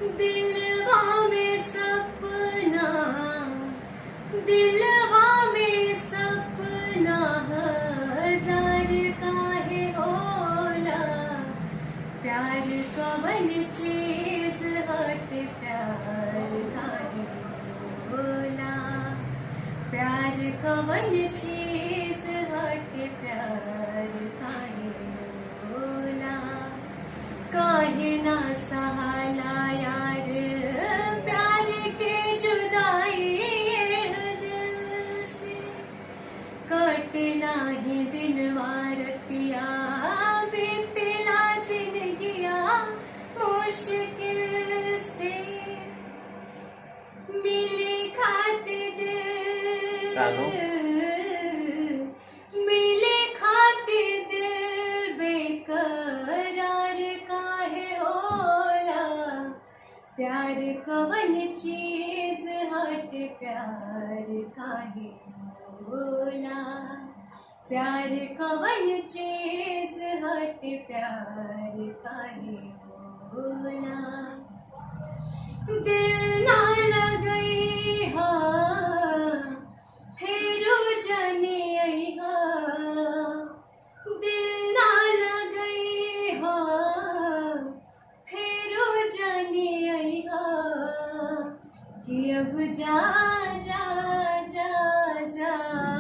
दिलवा में सपना, दिलवा में सपना हजार काहे होला। प्यार कवन चीज हट प्यार काहे होला। प्यार कवन चीज हट प्यार काहे होला। काहे ना सहाला यार प्यार के जुदाई दिल से। कटना ही दिन वारतिया बीतला जिंदगिया मुश्किल से। मिले खातिर दिल, मिले खातिर दिल बेकरार काहे होला। प्यार कवन चीज हट प्यार काहे होला। प्यार कवन चीज हट प्यार काहे होला। दिल ना लगई हा फेरू जाने आई हा। दिल ना लगई हा फेरू जाने आई हा। कि अब जा जा